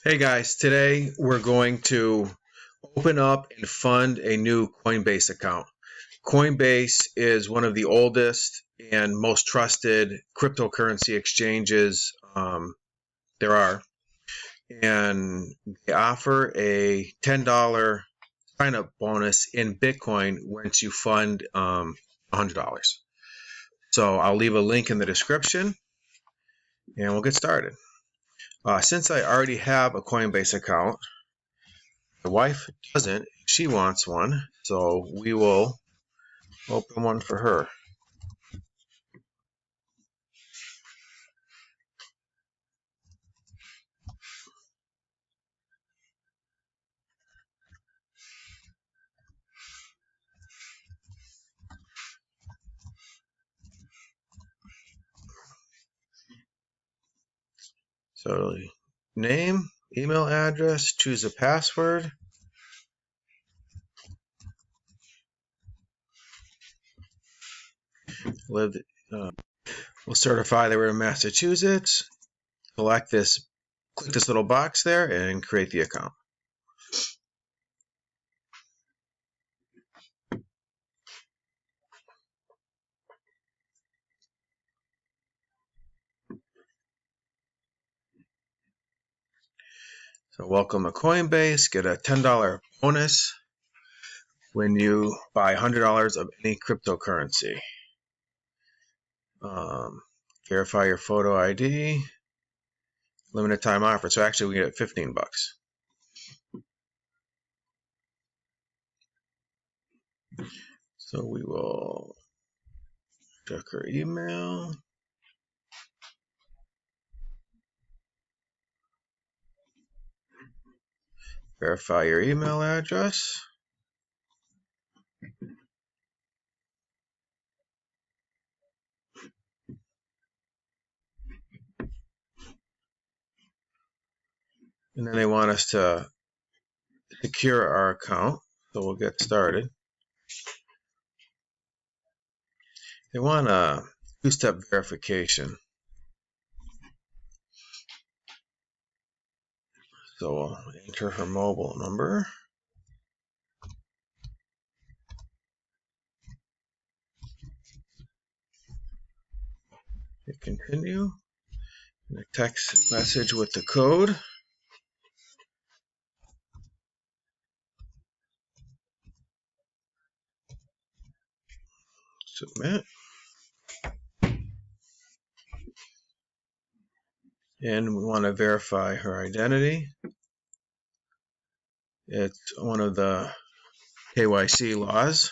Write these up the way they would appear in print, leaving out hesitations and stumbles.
Hey guys, today we're going to open up and fund a new Coinbase account. Coinbase is one of the oldest and most trusted cryptocurrency exchanges there are, and they offer a $10 sign-up bonus in Bitcoin once you fund $100. So I'll leave a link in the description and we'll get started. Since I already have a Coinbase account, my wife doesn't. She wants one, so we will open one for her. So name, email address, choose a password. We'll certify that we're in Massachusetts. Click this little box there and create the account. So welcome to Coinbase. Get a $10 bonus when you buy $100 of any cryptocurrency. Verify your photo ID. Limited time offer. So actually we get $15. So we will check her email. Verify your email address. And then they want us to secure our account. So we'll get started. They want a two-step verification. So we'll enter her mobile number. Hit continue. And a text message with the code. Submit. And we want to verify her identity. It's one of the KYC laws.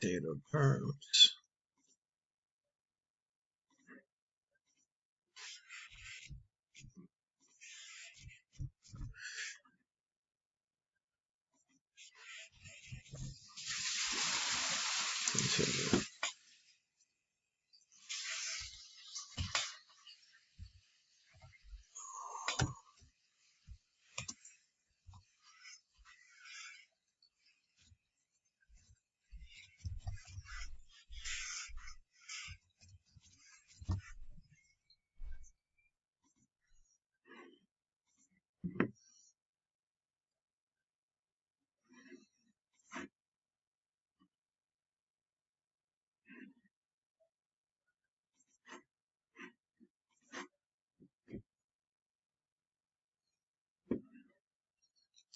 Date of birth. Continue.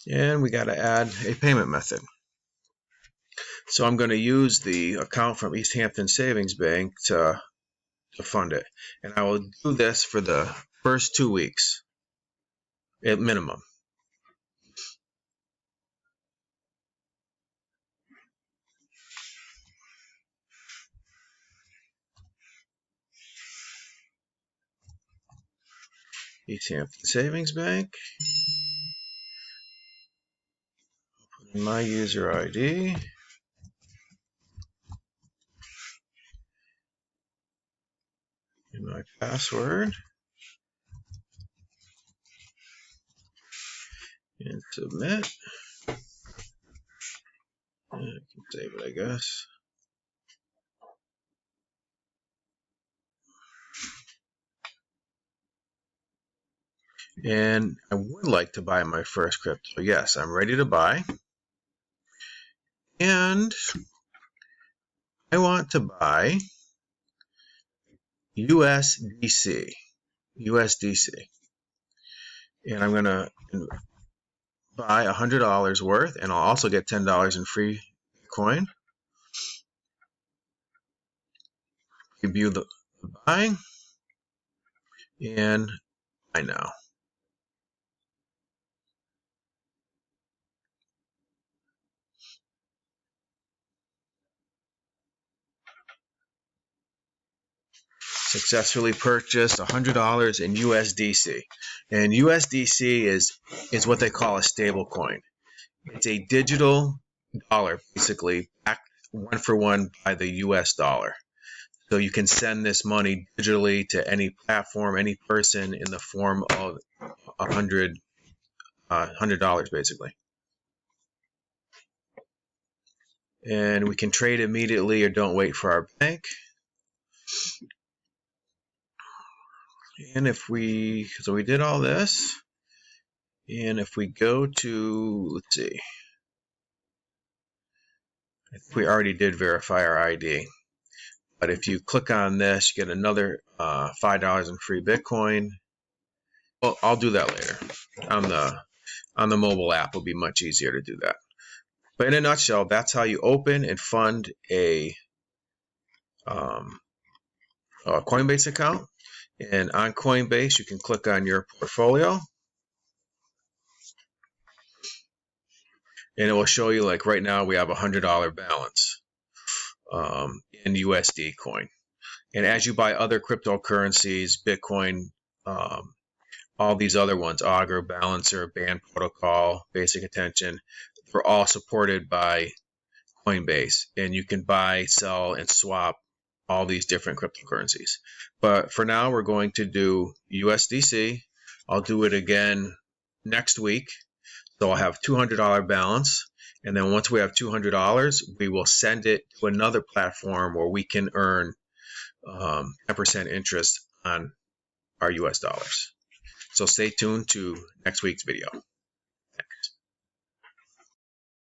And we got to add a payment method. So I'm going to use the account from East Hampton Savings Bank to fund it. And I will do this for the first 2 weeks at minimum. East Hampton Savings Bank. Put in my user ID. And my password. and submit. I can save it, I guess. And I would like to buy my first crypto. Yes, I'm ready to buy. And I want to buy USDC. And I'm going to buy $100 worth, and I'll also get $10 in free coin. Review the buy, and buy now. Successfully purchased $100 in USDC. And USDC is what they call a stable coin. It's a digital dollar, basically, backed one for one by the US dollar. So you can send this money digitally to any platform, any person in the form of $100, basically. And we can trade immediately or don't wait for our bank. And if we, so we did all this. And if we go to, let's see, I think we already did verify our ID. But if you click on this, you get another $5 in free Bitcoin. Well, I'll do that later. On the mobile app, it'll be much easier to do that. But in a nutshell, that's how you open and fund a Coinbase account. And on Coinbase, you can click on your portfolio. And it will show you, like right now, we have a $100 balance in USD coin. And as you buy other cryptocurrencies, Bitcoin, all these other ones, Augur, Balancer, Band Protocol, Basic Attention, they're all supported by Coinbase. And you can buy, sell, and swap all these different cryptocurrencies. But for now, we're going to do USDC. I'll do it again next week. So I'll have $200 balance. And then once we have $200, we will send it to another platform where we can earn 10% interest on our US dollars. So stay tuned to next week's video.